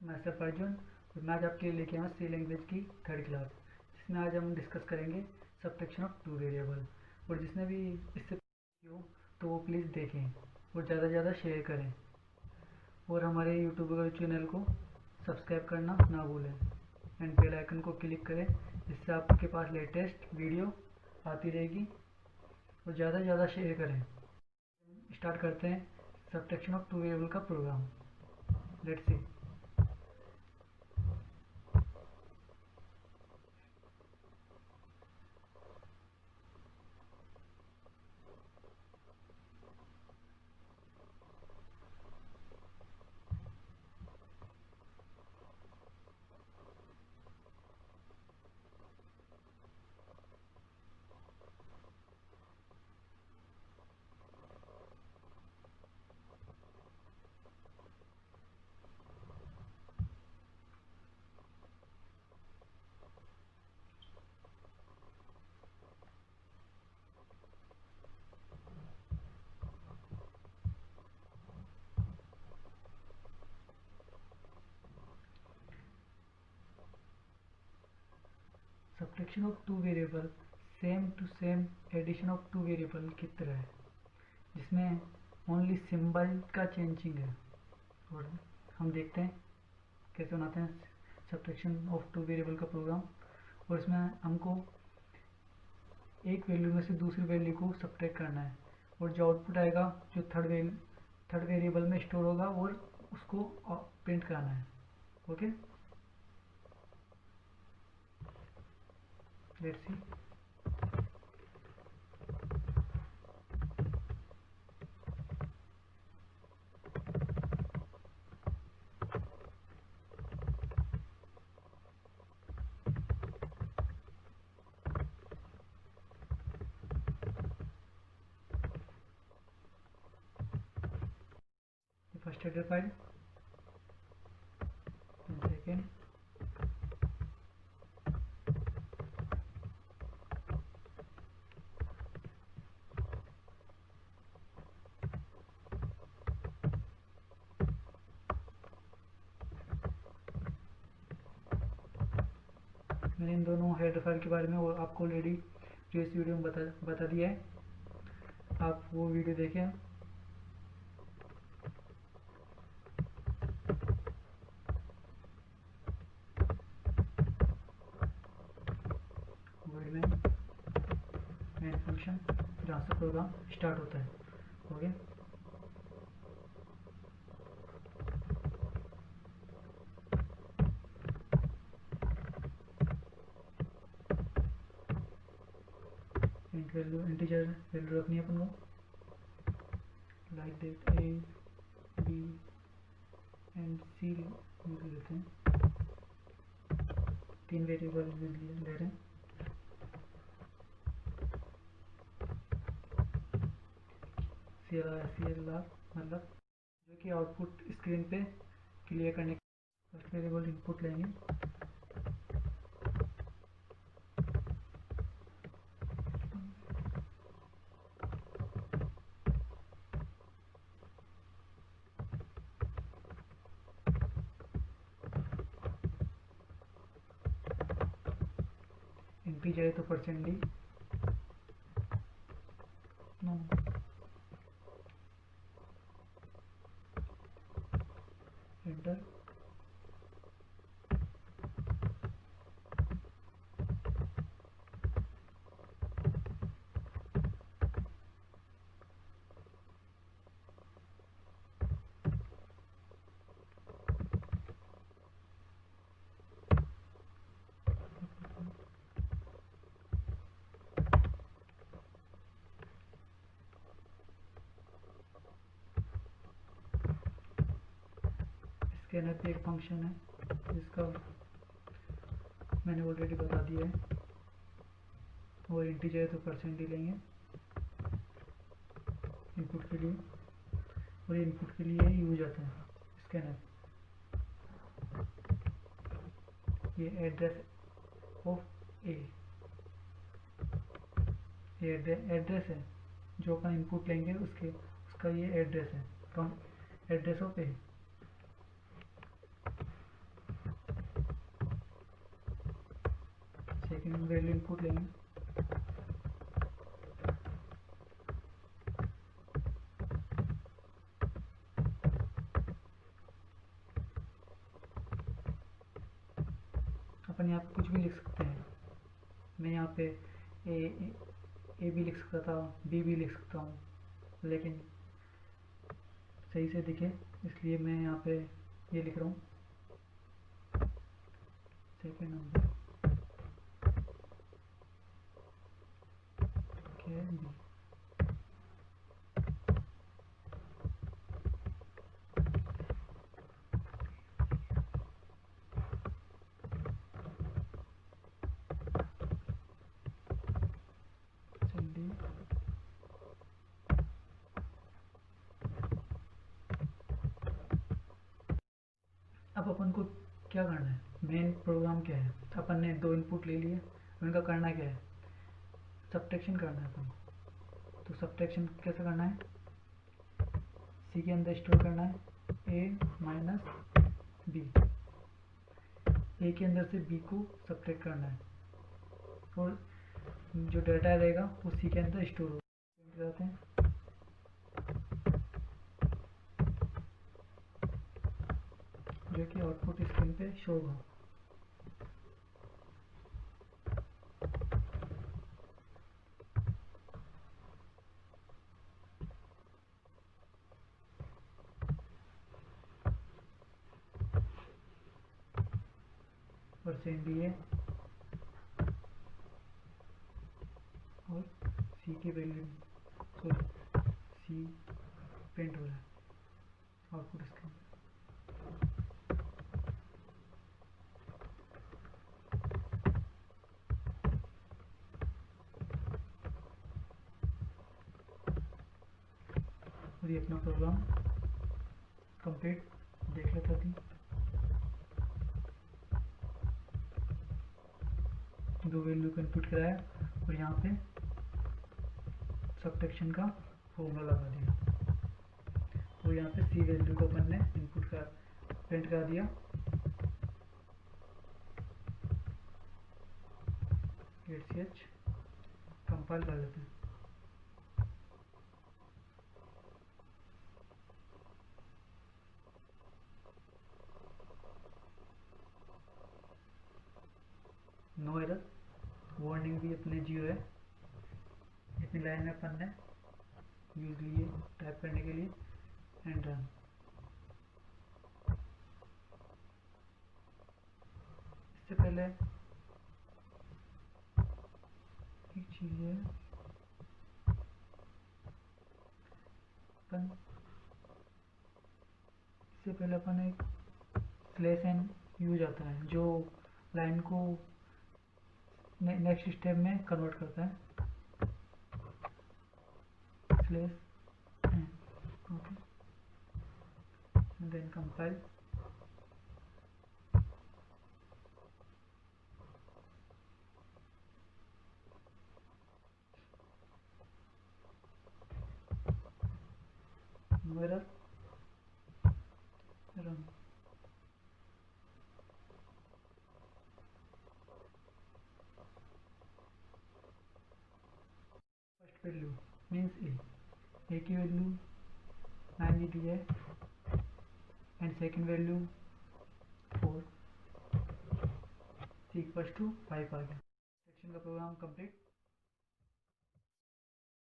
मैं सर अर्जुन और मैं आज आपके लिए लेके आया सी लैंग्वेज की थर्ड क्लास, जिसमें आज हम डिस्कस करेंगे सब्ट्रैक्शन ऑफ टू वेरिएबल। और जिसने भी इससे हो तो वो प्लीज़ देखें और ज़्यादा से ज़्यादा शेयर करें और हमारे यूट्यूब चैनल को सब्सक्राइब करना ना भूलें एंड बेल आइकन को क्लिक करें, जिससे आपके पास लेटेस्ट वीडियो आती रहेगी। और ज़्यादा से ज़्यादा शेयर करें। स्टार्ट करते हैं सब्ट्रैक्शन ऑफ टू वेरिएबल का program. Let's see. Subtraction of two variable same to same addition of two variable की तरह है, जिसमें ओनली सिंबल का चेंजिंग है। और हम देखते हैं कैसे बनाते हैं सब्ट्रैक्शन ऑफ टू वेरिएबल का प्रोग्राम। और इसमें हमको एक वैल्यू में से दूसरी वैल्यू को सब्ट्रैक्ट करना है और जो आउटपुट आएगा जो थर्ड वेरिएबल में स्टोर होगा और उसको प्रिंट कराना है। Okay, let's see. First header file, second, मैंने इन दोनों हेडर फाइल के बारे में आपको ऑलरेडी प्रीवियस वीडियो में बता दिया है, आप वो वीडियो देखें। वर्ड में मेन फंक्शन जहाँ से प्रोग्राम स्टार्ट होता है। Okay, int value integer value रखनी है अपन को, like that A B and C use लेते हैं। 3 वेरिएबल ले रहे हैं। सी एल आर मतलब जो कि आउटपुट स्क्रीन पे क्लियर करने। फर्स्ट वेरिएबल इनपुट लेंगे, इंटीजर है तो %d, नो एंटर। स्कैनर पे एक फंक्शन है जिसका मैंने ऑलरेडी बता दिया है, और इंटीजर है तो %d लेंगे इनपुट के लिए, और इनपुट के लिए यूज आता है स्कैनर। ये एड्रेस ऑफ ए, ये एड्रेस है जो अपन इनपुट लेंगे उसका ये एड्रेस है, address of A. Value input लेंगे। अपन यहाँ पे कुछ भी लिख सकते हैं। मैं यहाँ पे ए भी लिख सकता था, बी भी लिख सकता हूँ, लेकिन सही से दिखे इसलिए मैं यहाँ पे ये लिख रहा हूँ, सेकेंड नंबर के बी। चलिए अब अपन को क्या करना है, मेन प्रोग्राम क्या है। अपन ने दो इनपुट ले लिए, उनका करना क्या है, सब्ट्रैक्शन करना है अपन को। तो सब्ट्रैक्शन कैसे करना है, सी के अंदर स्टोर करना है ए माइनस बी, ए के अंदर से बी को सब्ट्रैक्ट करना है और जो डाटा रहेगा वो सी के अंदर स्टोर हो जाते हैं। जो कि आउटपुट स्क्रीन पे शो होगा। परसेंट डी है और सी की वैल्यू, सॉरी सी प्रिंट हो रहा है आउटपुट स्क्रीन पे। और ये अपना प्रोग्राम कंप्लीट देख लेता थी। दो वैल्यू को इनपुट कराया और यहाँ पे सब्ट्रैक्शन का फॉर्मूला लगा दिया और यहाँ पे सी वैल्यू को अपन ने इनपुट का प्रिंट कर दिया। एच कंपाइल कर लेते हैं। नो एरर, वार्निंग भी अपने 0 है। इतनी लाइन में अपन ने यूज लिए टाइप करने के लिए, एंड रन। इससे पहले एक चीज है, अपन इससे पहले अपन एक स्लैश एन यूज आता है जो लाइन को नेक्स्ट स्टेप में कन्वर्ट करता है। Slash N, okay, then compile. No error, run. First value means A की वैल्यू 9 दी है and second value 4, C equals to 5 आ गया। सेक्शन का प्रोग्राम कंप्लीट।